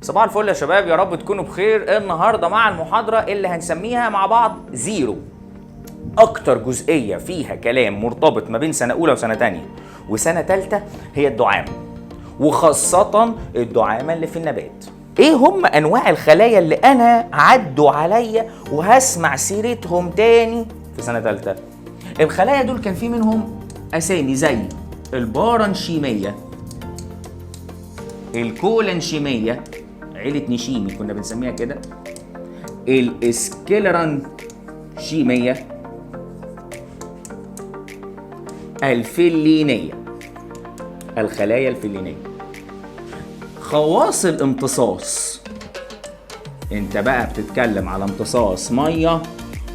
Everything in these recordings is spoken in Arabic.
صباح الفل يا شباب، يا رب تكونوا بخير. النهارده مع المحاضرة اللي هنسميها مع بعض زيرو. أكتر جزئية فيها كلام مرتبط ما بين سنة أولى وسنة تانية وسنة تالتة هي الدعامة، وخاصة الدعامة اللي في النبات. إيه هم أنواع الخلايا اللي أنا عدوا عليا وهسمع سيرتهم تاني في سنة تالتة؟ الخلايا دول كان في منهم أسامي زي البارنشيمية، الكولانشيمية، عيلة نيشيمي كنا بنسميها كده، الاسكلرانشيمية، الفلينية، الخلايا الفلينية. خواص الامتصاص، انت بقى بتتكلم على امتصاص مية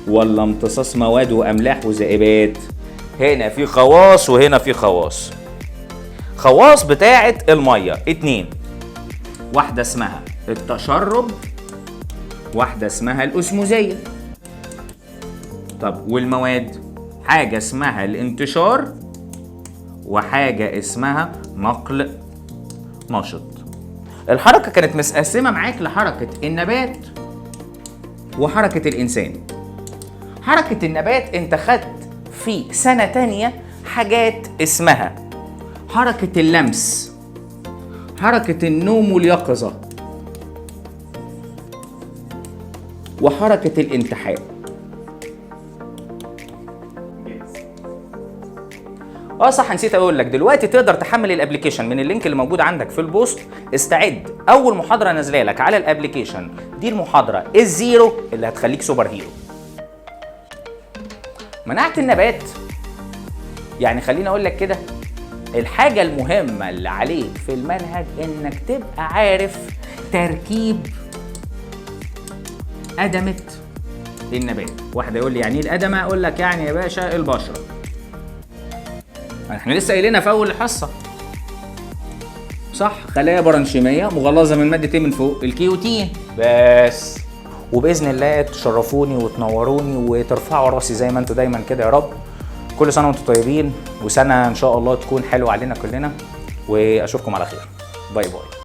ولا امتصاص مواد واملاح وذائبات؟ هنا في خواص وهنا في خواص. خواص بتاعة المية 2، واحدة اسمها التشرب، واحدة اسمها الأسموزية. طب والمواد؟ حاجة اسمها الانتشار وحاجة اسمها نقل نشط. الحركة كانت متقسمة معاك لحركة النبات وحركة الإنسان. حركة النبات انت خدت في سنة تانية حاجات اسمها حركة اللمس، حركة النوم واليقظة، وحركة الانتحاء. صح، نسيت اقول لك دلوقتي تقدر تحمل الابليكيشن من اللينك اللي موجود عندك في البوست. استعد، اول محاضرة نازله لك على الابليكيشن دي المحاضرة الزيرو اللي هتخليك سوبر هيرو. مناعة النبات، يعني خليني اقول لك كده، الحاجة المهمة اللي عليك في المنهج انك تبقى عارف تركيب أدمة النبات. واحد يقول لي يعني ايه الأدمة؟ اقول لك يعني يا باشا البشرة. احنا لسه قايلينها في اول الحصة، صح؟ خلايا برنشيمية مغلظة من مادة ايه من فوق؟ الكيوتين. بس وبإذن الله تشرفوني وتنوروني وترفعوا راسي زي ما انتوا دايما كده يا رب. كل سنة وانتم طيبين، وسنة ان شاء الله تكون حلوة علينا كلنا، واشوفكم على خير. باي باي.